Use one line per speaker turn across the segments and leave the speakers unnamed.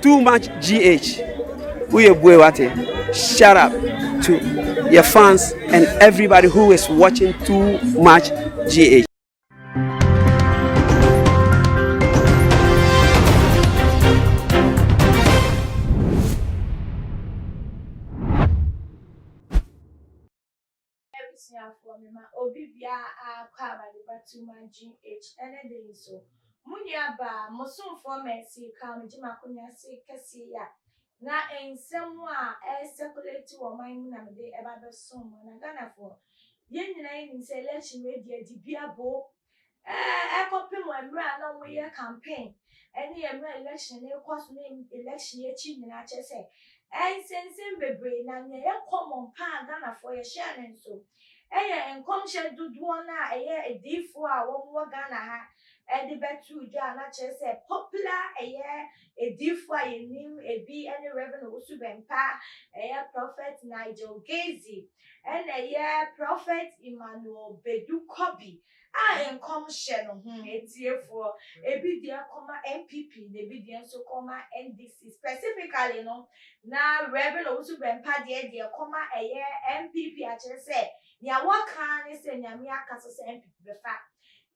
Too much GH. Shout out to your fans and everybody who is watching Too Much GH.
Obibia kwaba de batuma GH anything so munya ba mosun for mercy kam jima kunya se kese ya na ensem a circulate wo man na me de eba be som na Ghana for yen nyina yin say election media di biabo ekopim amra na wo ye campaign any amra election e course na election ye chi nyina che say ensensem bebre na nya ye common pa Ghana for ye share nso enkom she duduo na edifo a wo Ghana ha de betu ja na che say popular edifo a yenim ebi any reverend osu bempa prophet Nigel Gazi prophet Emmanuel Bedu Kobi enkom she no etiefo ebi de koma MPP na ebi de nso koma NDC specifically no na reverend osu bempa de koma MPP a che say ya waka ni se nyame akasa se MPP befa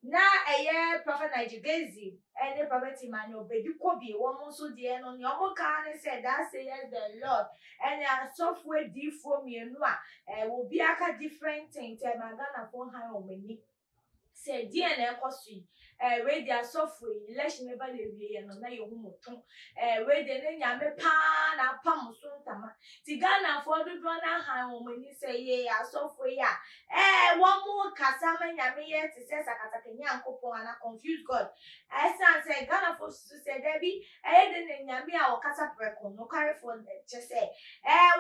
na prophet Nigel Gazi prophet Emmanuel Bedu Kobi wo mo so de no ne omo ka ni se that says the Lord software diffo mienu a will be aka different thing te magana for han o mani se die na ekosu we dia software election eba le wie no na ye hu moto we de ne nyame pa na pam so ntama ti Ghana for do na han o mani se ye ya software ya wo mo kasa ma nyame ye ti se sakata kenya nkopon ana confuse God esa say Ghana for say debi de ne nyame a o kasa preko no carry for che say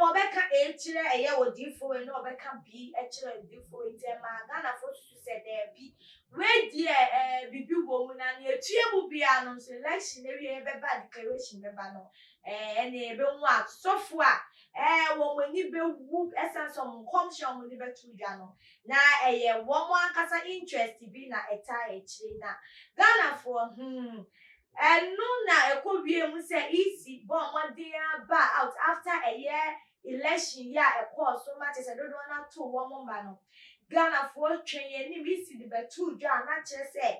wo beka chire wo difo we no beka b chire difo e ma Ghana for say debi we die bibi wo mu na ne etue mu bia no so election e wie be ba declaration be ba no ene be nwa sofo a wo wani be wu essence of commission mu ni betu dwa no na wo mo ankasa interest bi na eta chire na Ghana for no na ekowie mu say easy but mo dia ba out after a year election ya course so much say do na to wo mo ba no Ghana for twen ni bi si de betu dwa na kire say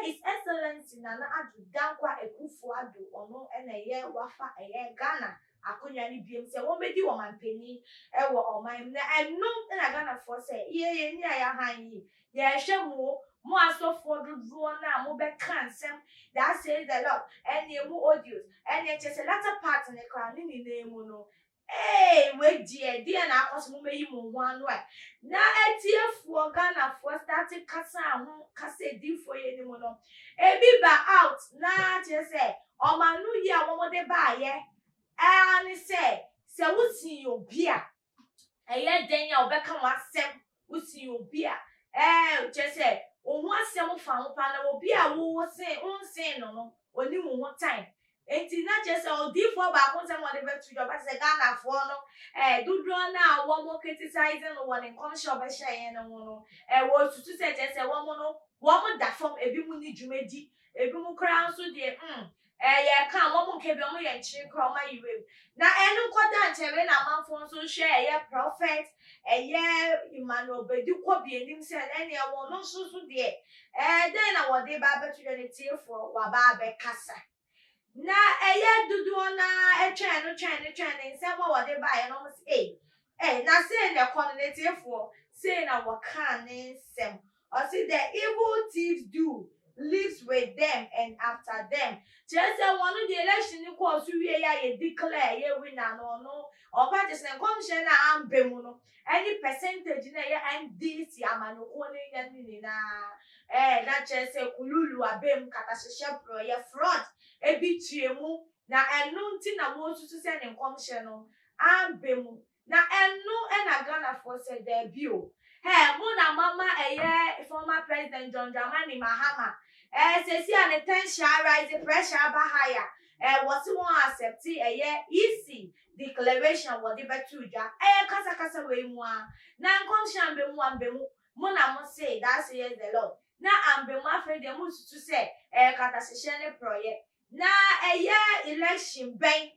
is excellency na adu dankwa ekufo adu ono na wafa Ghana akonya ni biem say won bedi wo mampani wo oman na na Ghana for say ye ni aya han yi ye hwe mo asofo dodo na mo be kan sem that says the Lord mu audios just latter part ne kra ni nemu no we die na akoso mo meyi mo ho anu na etiefo Ghana for start kasa ho kasa edifo ye ni mo no ebi ba out na che say o manu yi a wo de ba ye ani say se wusi obi a den ya obeka wasem wusi obi a che say ohun asem fa ho pa na obi a wo se unsen no oni mu ho time enti na che say odifo ba ko se mo de betu jo ba se Ghana for no dudro na wo mo criticizing no one conscious be share no no wo tutu se che say wo mo da form ebi mu ni dwumedi ebi mu kra nso de ye kan wo mo ke bi mo ye nchiri kra ma yiwe na enu koda nchebe na manfo nso hwe ye prophet Emmanuel Bedu Kobi enim se ene wo no so de den na wo de ba betu de tiefo wa ba be kasa na dudu na twen nsem wo de ba ye no mo say na say ne connectivefo say na wo kan nsem or see the evil thieves do lives with them and after them just one the election ni course we ya declare ye winner no or parties na commission na ambemu no any percentage na ye NDC amanoko ni na na just kululu abem katasheshe pro ye fraud ebi tuemu na enu nti na mo tutu se ne commission no ambemu na enu na Ghana for say there bi o mo na mama former president John Dramani Mahama say see an tension rise pressure ba higher what won accept easy declaration what the betu ja kasa we mu a na commission be mu ambemu mo na mo say that says the Lord na ambemu afre de mo tutu say kata seshe ne project na election ben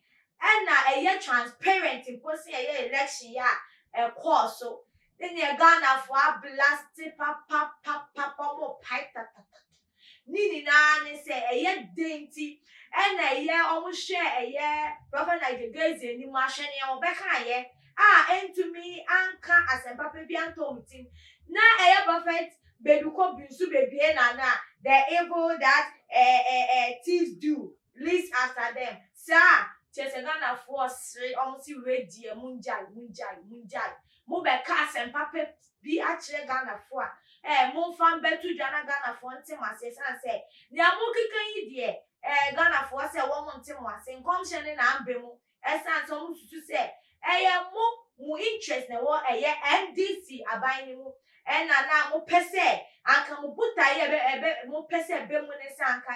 na transparent imposi election ya course so then you Ghana for blast papa mo pipe nini na ne say denti omo share prophet like guys ni ma hwe ne o beka entumi anka asempapa bi anto mutim na prophet Bedu Kobi nsu bebie na the evil that thieves do least after them sir Ghana for almost ready munjai mo be ka asempapa bi a kire Ghana for mo fan betu dwana Ghana for ntem ase say ne mo kikan yi de Ghana for say wo mo ntem ase nkom hye na ambemu esan so mo susu say mo interest na wo NDC aban ni mu na mo pese anka mo buta mo pese be mu ne sanka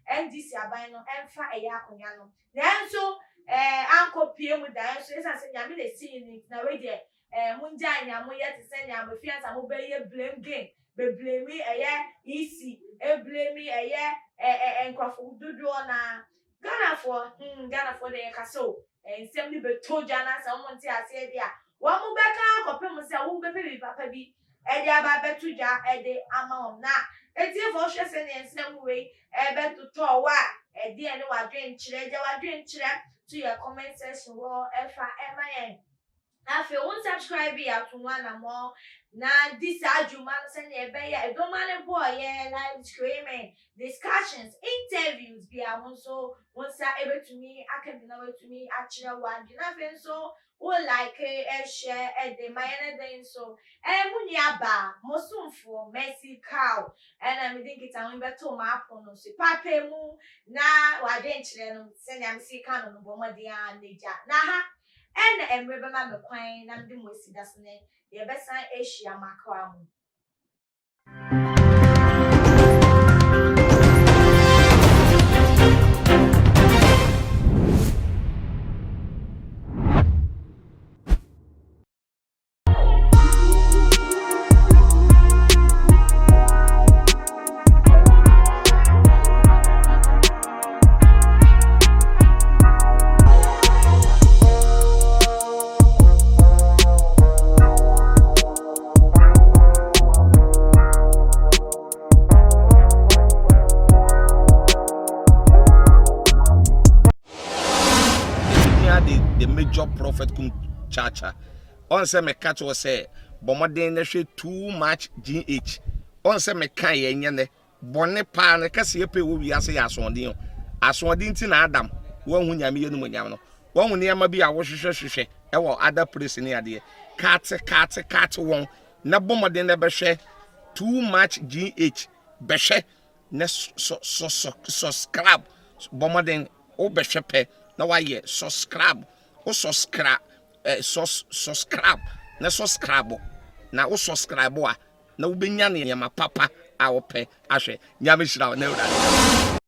NDC aban no emfa akonya no nanso anko pie mu dan so esan se nyame le si ni na we de munja nya mo ye te se nya mo fiansa mo be ye blame game be blame easy blame enkrofo dodo na Ghana for de kaso nsem ni beto jana sa mo nti ase dia wo mo beka akopem se wo be pe papa bi aba beto ja ama na etie for hwe se ne nsem we beto to wa ene wadwen kire to your comment section wo efa emayen afi won subscribe ya to one more na this ajuma se ne be ya edomane boy live streaming discussions interviews bi so once ebetumi akabina wetumi akire wadi na fe so wo like share the mayene den so muni aba mosumfo mercy cow and me think it an beto ma apono so papa mu na wadwen kire no se ne am si kan no bomode an neja na ha emre be ma me kwan na mde mo si dasne ye besan Asia makwa mu
the major prophet kum chacha on say me catch was say bomoden na hwe too much gh on say me kan ye nye ne bone pa ne kase ye pe wo wiase ya asondin ti na adam wo hu nyame ye no nyam no wo hu ne ma bi a wo hwehwe e wo other place ne ade cat won na bomoden na be hwe too much gh be hwe na subscribe bomoden o be hwe pe na wa ye subscribe o subscribe na subscribe na o subscribe a na wo benya ne ma papa a wo pe ahwe nyame hira na ewura